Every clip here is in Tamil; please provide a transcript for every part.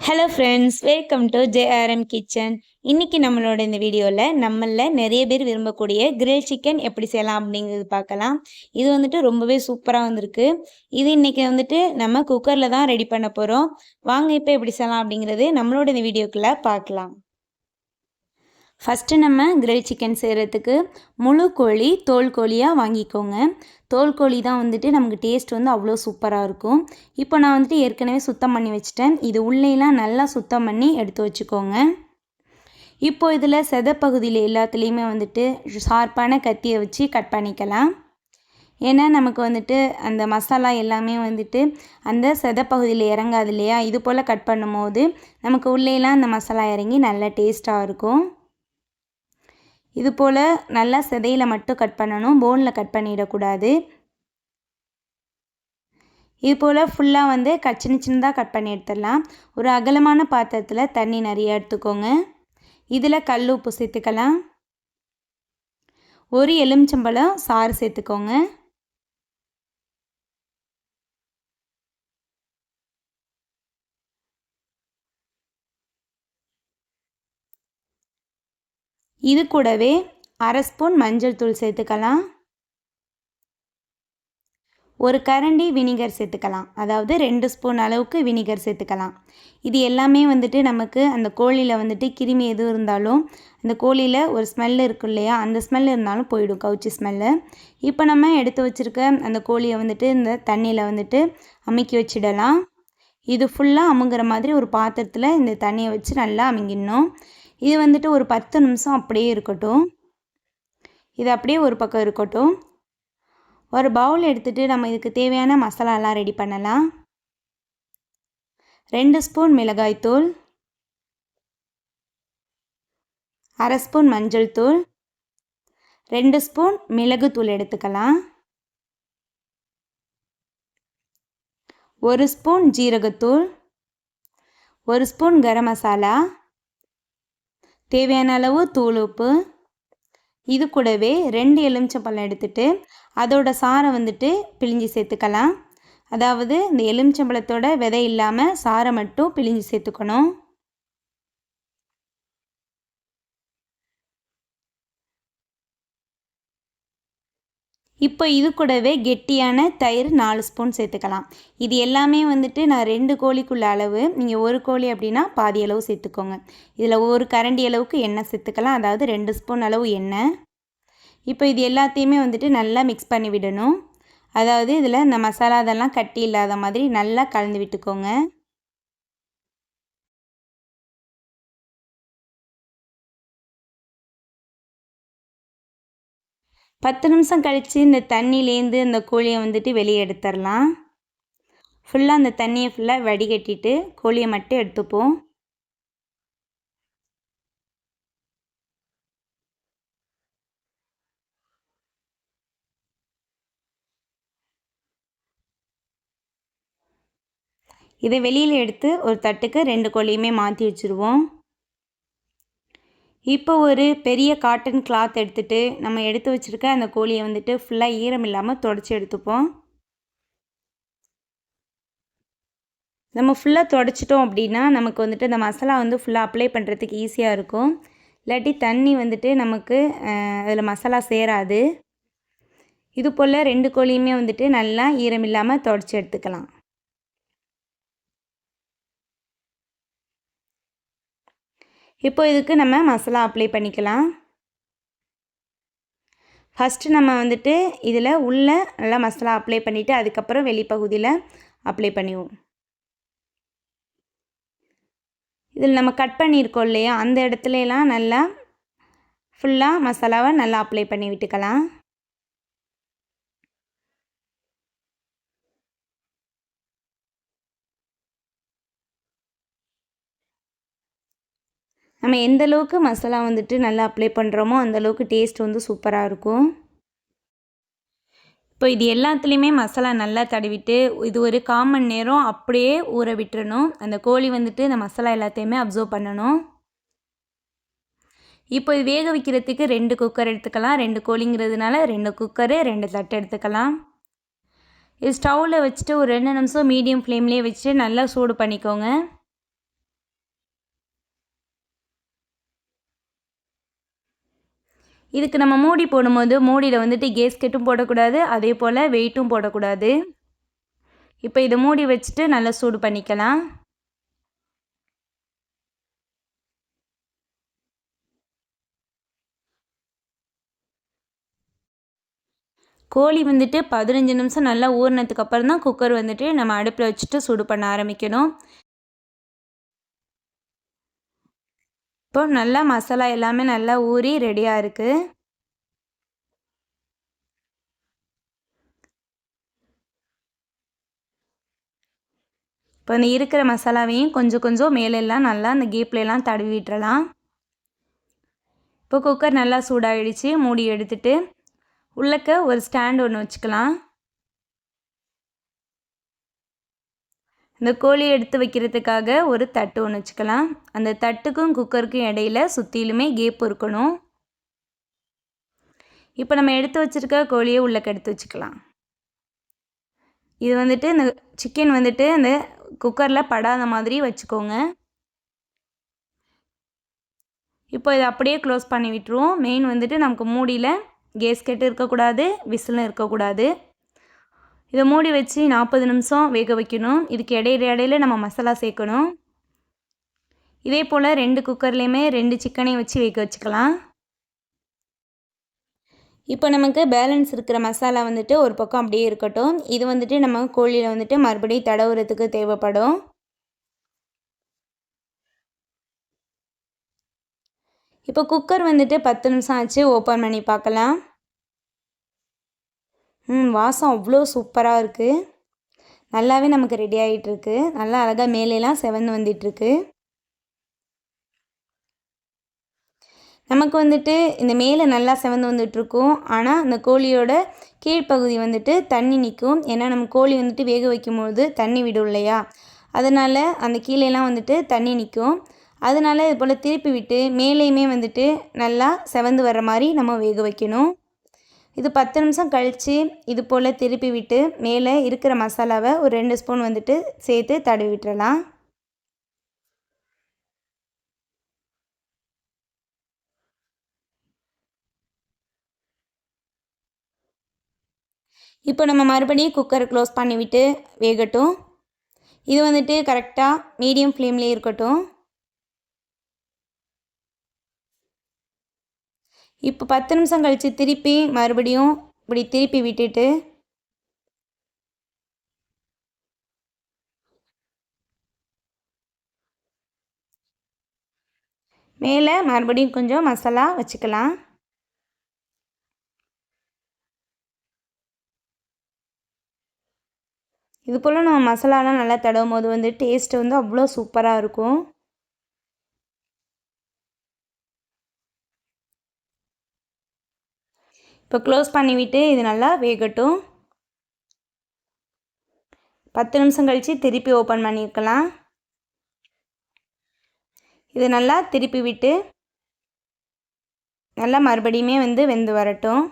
Hello friends, welcome to JRM kitchen. இன்றைக்கி நம்மளோட இந்த வீடியோவில் நிறைய பேர் விரும்பக்கூடிய கிரில் சிக்கன் எப்படி செய்யலாம் அப்படிங்கிறது பார்க்கலாம். இது ரொம்பவே சூப்பராக வந்திருக்கு. இது இன்றைக்கி நம்ம குக்கரில் தான் ரெடி பண்ண போகிறோம். வாங்க இப்போ எப்படி செய்யலாம் அப்படிங்கிறது நம்மளோட இந்த வீடியோக்குள்ளே பார்க்கலாம். ஃபஸ்ட்டு நம்ம கிரில் சிக்கன் செய்கிறதுக்கு முழு கோழி தோல் கோழியாக வாங்கிக்கோங்க. தோல் கோழி தான் நமக்கு டேஸ்ட் அவ்வளோ சூப்பராக இருக்கும். இப்போ நான் ஏற்கனவே சுத்தம் பண்ணி வச்சுட்டேன். இது உள்ளேலாம் நல்லா சுத்தம் பண்ணி எடுத்து வச்சுக்கோங்க. இப்போ இதில் செதப்பகுதியில் எல்லாத்துலேயுமே ஷார்ப்பான கத்தியை வச்சு கட் பண்ணிக்கலாம். ஏன்னா நமக்கு அந்த மசாலா எல்லாமே அந்த செதப்பகுதியில் இறங்காது இல்லையா? இது போல் கட் பண்ணும்போது நமக்கு உள்ளேலாம் அந்த மசாலா இறங்கி நல்லா டேஸ்ட்டாக இருக்கும். இது போல் நல்லா செதையில் மட்டும் கட் பண்ணணும், போனில் கட் பண்ணிடக்கூடாது. இது போல் ஃபுல்லாக சின்ன சின்னதாக கட் பண்ணி எடுத்துடலாம். ஒரு அகலமான பாத்திரத்தில் தண்ணி நிறைய எடுத்துக்கோங்க. இதில் கல் உப்பு சேர்த்துக்கலாம். ஒரு எலுமிச்சம்பழம் சாறு சேர்த்துக்கோங்க. இது கூடவே அரை ஸ்பூன் மஞ்சள் தூள் சேர்த்துக்கலாம். ஒரு கரண்டி வினிகர் சேர்த்துக்கலாம். அதாவது 2 ஸ்பூன் அளவுக்கு வினிகர் சேர்த்துக்கலாம். இது எல்லாமே நமக்கு அந்த கோழியில் கிருமி எதுவும் இருந்தாலும் அந்த கோழியில் ஒரு ஸ்மெல் இருக்கும் இல்லையா? அந்த ஸ்மெல் இருந்தாலும் போயிடும், கவுச்சி ஸ்மெல்லு. இப்போ நம்ம எடுத்து வச்சுருக்க அந்த கோழியை இந்த தண்ணியில் அமுக்கி வச்சிடலாம். இது ஃபுல்லாக அமுங்குற மாதிரி ஒரு பாத்திரத்தில் இந்த தண்ணியை வச்சு நல்லா அமுங்கிடணும். இது ஒரு 10 நிமிஷம் அப்படியே இருக்கட்டும். இது அப்படியே ஒரு பக்கம் இருக்கட்டும். ஒரு பவுல் எடுத்துகிட்டு நம்ம இதுக்கு தேவையான மசாலாலாம் ரெடி பண்ணலாம். 2 ஸ்பூன் மிளகாய்த்தூள், அரை ஸ்பூன் மஞ்சள் தூள், 2 ஸ்பூன் மிளகுத்தூள் எடுத்துக்கலாம். 1 ஸ்பூன் ஜீரகத்தூள், 1 ஸ்பூன் கரம் மசாலா, தேவையான அளவு தூள் உப்பு. இது கூடவே 2 எலுமிச்சம்பழம் எடுத்துகிட்டு அதோட சாறை பிழிஞ்சு சேர்த்துக்கலாம். அதாவது இந்த எலுமிச்சம்பழத்தோட விதை இல்லாமல் சாறை மட்டும் பிழிஞ்சு சேர்த்துக்கணும். இப்போ இது கூடவே கெட்டியான தயிர் 4 ஸ்பூன் சேர்த்துக்கலாம். இது எல்லாமே நான் 2 கோழிக்குள்ள அளவு. நீங்கள் ஒரு கோழி அப்படின்னா பாதி அளவு சேர்த்துக்கோங்க. இதில் ஒரு கரண்டி அளவுக்கு எண்ணெய் சேர்த்துக்கலாம். அதாவது 2 ஸ்பூன் அளவு எண்ணெய். இப்போ இது எல்லாத்தையுமே நல்லா மிக்ஸ் பண்ணி விடணும். அதாவது இதில் இந்த மசாலா அதெல்லாம் கட்டி இல்லாத மாதிரி நல்லா கலந்து விட்டுக்கோங்க. பத்து நிமிஷம் கழித்து இந்த தண்ணியிலேருந்து இந்த கோழியை வெளியே எடுத்துடலாம். ஃபுல்லாக அந்த தண்ணியை ஃபுல்லாக வடிகட்டிட்டு கோழியை மட்டும் எடுத்துப்போம். இதை வெளியில் எடுத்து ஒரு தட்டுக்கு 2 கோழியுமே மாற்றி வச்சுருவோம். இப்போ ஒரு பெரிய காட்டன் கிளாத் எடுத்துகிட்டு நம்ம எடுத்து வச்சுருக்க அந்த கோழியை ஃபுல்லாக ஈரம் இல்லாமல் தொடச்சி எடுத்துப்போம். நம்ம ஃபுல்லாக தொடச்சிட்டோம் அப்படின்னா நமக்கு அந்த மசாலா ஃபுல்லாக அப்ளை பண்ணுறதுக்கு ஈஸியாக இருக்கும். இல்லாட்டி தண்ணி நமக்கு அதில் மசாலா சேராது. இது போல் 2 கோழியுமே நல்லா ஈரம் இல்லாமல் தொடச்சி எடுத்துக்கலாம். இப்போ இதுக்கு நம்ம மசாலா அப்ளை பண்ணிக்கலாம். ஃபஸ்ட்டு நம்ம இதில் உள்ள நல்லா மசாலா அப்ளை பண்ணிவிட்டு அதுக்கப்புறம் வெளிப்பகுதியில் அப்ளை பண்ணிடுவோம். இதில் நம்ம கட் பண்ணியிருக்கோம் இல்லையா? அந்த இடத்துலலாம் நல்லா ஃபுல்லாக மசாலாவை நல்லா அப்ளை பண்ணி விட்டுக்கலாம். நம்ம எந்த அளவுக்கு மசாலா நல்லா அப்ளை பண்ணுறோமோ அந்தளவுக்கு டேஸ்ட் சூப்பராக இருக்கும். இப்போ இது எல்லாத்துலேயுமே மசாலா நல்லா தடவிட்டு இது ஒரு 1/4 மணி நேரம் அப்படியே ஊற விட்டுறணும். அந்த கோழி இந்த மசாலா எல்லாத்தையுமே அப்சர்வ் பண்ணணும். இப்போ இது வேக வைக்கிறதுக்கு 2 குக்கர் எடுத்துக்கலாம். 2 கோழிங்கிறதுனால 2 குக்கரு 2 தட்டு எடுத்துக்கலாம். இது ஸ்டவ்வில் வச்சுட்டு ஒரு 2 நிமிஷம் மீடியம் ஃப்ளேம்லேயே வச்சுட்டு நல்லா சூடு பண்ணிக்கோங்க. இதுக்கு நம்ம மூடி போடும்போது மூடியில் வந்துட்டு கேஸ்கெட்டும் போடக்கூடாது, அதே போல் வெயிட்டும் போடக்கூடாது. இப்போ இதை மூடி வச்சுட்டு நல்லா சூடு பண்ணிக்கலாம். கோழி வந்துட்டு 15 நிமிஷம் நல்லா ஊறினதுக்கு அப்புறம் தான் குக்கர் வந்துட்டு நம்ம அடுப்பில் வச்சுட்டு சூடு பண்ண ஆரம்பிக்கணும். இப்போ நல்லா மசாலா எல்லாமே நல்லா ஊறி ரெடியாக இருக்குது. இப்போ அந்த இருக்கிற மசாலாவையும் கொஞ்சம் கொஞ்சம் மேலெல்லாம் நல்லா அந்த கேப்லெலாம் தடவி விட்டுறலாம். இப்போ குக்கர் நல்லா சூடாகிடுச்சு. மூடி எடுத்துட்டு உள்ளக்க ஒரு ஸ்டாண்ட் ஒன்று வச்சுக்கலாம். இந்த கோழி எடுத்து வைக்கிறதுக்காக ஒரு தட்டு ஒன்று வச்சுக்கலாம். அந்த தட்டுக்கும் குக்கருக்கும் இடையில சுற்றிலுமே கேப் இருக்கணும். இப்போ நம்ம எடுத்து வச்சுருக்க கோழியை உள்ளக்க எடுத்து வச்சுக்கலாம். இது வந்துட்டு இந்த சிக்கன் வந்துட்டு அந்த குக்கரில் படாத மாதிரி வச்சுக்கோங்க. இப்போ இதை அப்படியே க்ளோஸ் பண்ணி விட்டுருவோம். மெயின் வந்துட்டு நமக்கு மூடியில் கேஸ்கெட்டு இருக்கக்கூடாது, விசிலும் இருக்கக்கூடாது. இதை மூடி வச்சு 40 நிமிஷம் வேக வைக்கணும். இதுக்கு இடையில நம்ம மசாலா சேர்க்கணும். இதே போல் 2 குக்கர்லேயுமே 2 சிக்கனையும் வச்சு வேக வச்சுக்கலாம். இப்போ நமக்கு பேலன்ஸ் இருக்கிற மசாலா வந்துட்டு ஒரு பக்கம் அப்படியே இருக்கட்டும். இது வந்துட்டு நம்ம கோழியில் வந்துட்டு மறுபடியும் தடவுறதுக்கு தேவைப்படும். இப்போ குக்கர் வந்துட்டு 10 நிமிஷம் ஆச்சு. ஓப்பன் பண்ணி பார்க்கலாம். வாசம் அவ்வளோ சூப்பராக இருக்குது. நல்லாவே நமக்கு ரெடி ஆகிட்டுருக்கு. நல்லா அழகாக மேலெலாம் செவந்து வந்துட்டுருக்கு. நமக்கு வந்துட்டு இந்த மேலே நல்லா செவந்து வந்துட்டுருக்கும். ஆனால் அந்த கோழியோட கீழ்ப்பகுதி வந்துட்டு தண்ணி நிற்கும். ஏன்னா நம்ம கோழி வந்துட்டு வேக வைக்கும்போது தண்ணி விடும் இல்லையா, அதனால் அந்த கீழேலாம் வந்துட்டு தண்ணி நிற்கும். அதனால் இது போல் திருப்பி விட்டு மேலேயுமே வந்துட்டு நல்லா செவந்து வர்ற மாதிரி நம்ம வேக வைக்கணும். இது 10 நிமிஷம் கழித்து இது போல் திருப்பி விட்டு மேலே இருக்கிற மசாலாவை ஒரு 2 ஸ்பூன் வந்துட்டு சேர்த்து தடவி விட்டுறலாம். இப்போ நம்ம மறுபடியும் குக்கரை க்ளோஸ் பண்ணிவிட்டு வேகட்டும். இது வந்துட்டு கரெக்டாக மீடியம் ஃப்ளேம்லேயே இருக்கட்டும். இப்போ 10 நிமிஷம் கழித்து திருப்பி மறுபடியும் இப்படி திருப்பி விட்டுட்டு மேலே மறுபடியும் கொஞ்சம் மசாலா வச்சுக்கலாம். இது போல் நம்ம மசாலாலாம் நல்லா தடவும் போது வந்து டேஸ்ட்டு வந்து அவ்வளோ சூப்பராக இருக்கும். இப்போ க்ளோஸ் பண்ணிவிட்டு இது நல்லா வேகட்டும். 10 நிமிஷம் கழித்து திருப்பி ஓப்பன் பண்ணியிருக்கலாம். இது நல்லா திருப்பி விட்டு நல்லா மறுபடியுமே வந்து வெந்து வரட்டும்.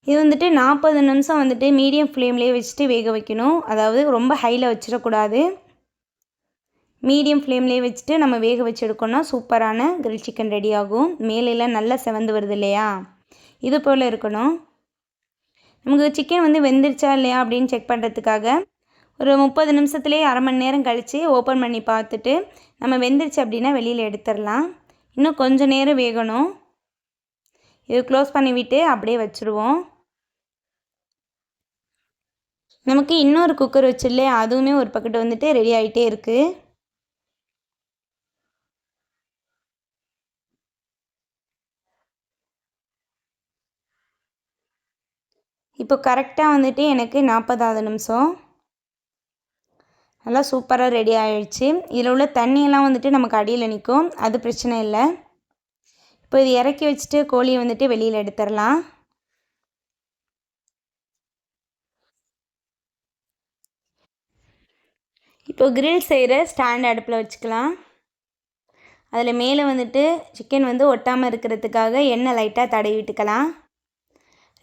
இது வந்துட்டு 40 நிமிஷம் வந்துட்டு மீடியம் ஃப்ளேம்லேயே வச்சுட்டு வேக வைக்கணும். அதாவது ரொம்ப ஹையில் வச்சிடக்கூடாது. மீடியம் ஃப்ளேம்லேயே வச்சுட்டு நம்ம வேக வச்சு எடுக்கணும்னா சூப்பரான கிரில் சிக்கன் ரெடி ஆகும். மேலெல்லாம் நல்லா செவந்து வருது இல்லையா, இது போல் இருக்கணும். நமக்கு சிக்கன் வந்து வெந்துருச்சா இல்லையா அப்படின்னு செக் பண்ணுறதுக்காக ஒரு 30 நிமிஷத்துலேயே அரை மணி நேரம் கழித்து ஓப்பன் பண்ணி பார்த்துட்டு நம்ம வெந்துருச்சு அப்படின்னா வெளியில் எடுத்துடலாம். இன்னும் கொஞ்சம் நேரம் வேகணும். இது க்ளோஸ் பண்ணிவிட்டு அப்படியே வச்சுருவோம். நமக்கு இன்னொரு குக்கர் வச்சுல்லையே, அதுவுமே ஒரு பக்கெட் வந்துட்டு ரெடி ஆகிட்டே இருக்குது. இப்போ கரெக்டாக வந்துட்டு எனக்கு 40வது நிமிஷம் நல்லா சூப்பராக ரெடி ஆகிடுச்சு. இதில் உள்ள தண்ணியெல்லாம் வந்துட்டு நமக்கு அடியில் நிற்கும், அது பிரச்சனை இல்லை. இப்போ இது இறக்கி வச்சுட்டு கோழியை வந்துட்டு வெளியில் எடுத்துடலாம். இப்போ கிரில் செய்கிற ஸ்டாண்ட் அடுப்பில் வச்சுக்கலாம். அதில் மேலே வந்துட்டு சிக்கன் வந்து ஒட்டாமல் இருக்கிறதுக்காக எண்ணெய் லைட்டாக தடவி விட்டுக்கலாம்.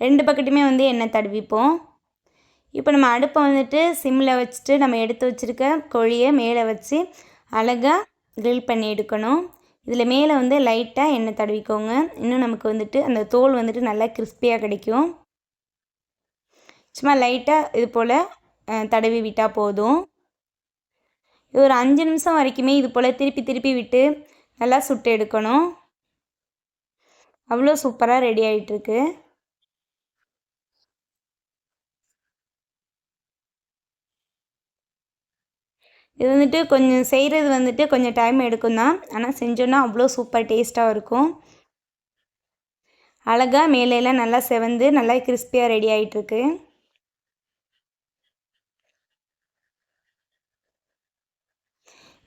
2 பக்கெட்டுமே வந்து எண்ணெய் தடவிப்போம். இப்போ நம்ம அடுப்பை வந்துட்டு சிம்மில் வச்சுட்டு நம்ம எடுத்து வச்சுருக்க கோழியை மேலே வச்சு அழகாக க்ரில் பண்ணி எடுக்கணும். இதில் மேலே வந்து லைட்டாக எண்ணெய் தடவிக்கோங்க. இன்னும் நமக்கு வந்துட்டு அந்த தோல் வந்துட்டு நல்லா கிறிஸ்பியாக கிடைக்கும். சும்மா லைட்டாக இது போல் தடவி விட்டால் போதும். இது ஒரு 5 நிமிஷம் வரைக்குமே இது போல் திருப்பி திருப்பி விட்டு நல்லா சுட்டு எடுக்கணும். அவ்வளோ சூப்பராக ரெடி ஆகிட்டுருக்கு. இது வந்துட்டு கொஞ்சம் செய்கிறது வந்துட்டு கொஞ்சம் டைம் எடுக்கும் தான். ஆனால் செஞ்சோன்னா அவ்வளோ சூப்பர் டேஸ்ட்டாக இருக்கும். அழகாக மேலையெல்லாம் நல்லா செவந்து நல்லா கிறிஸ்பியாக ரெடி ஆகிட்டுருக்கு.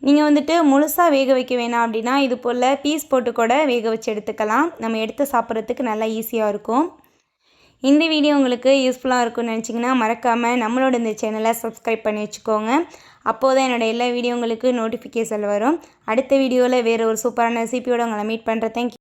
நீங்கள் வந்துட்டு முழுசாக வேக வைக்க வேணாம் அப்படின்னா இது போல் பீஸ் போட்டு கூட வேக வச்சு எடுத்துக்கலாம். நம்ம எடுத்து சாப்பிட்றதுக்கு நல்லா ஈஸியாக இருக்கும். இந்த வீடியோ உங்களுக்கு யூஸ்ஃபுல்லாக இருக்கும்னு நினச்சிங்கன்னா மறக்காமல் நம்மளோட இந்த சேனலை சப்ஸ்கிரைப் பண்ணி வச்சுக்கோங்க. அப்போது தான் என்னோடய எல்லா வீடியோ உங்களுக்கு நோட்டிஃபிகேஷன் வரும். அடுத்த வீடியோவில் வேறு ஒரு சூப்பரான ரெசிபியோடு உங்களை மீட் பண்ணுறேன். தேங்க்யூ.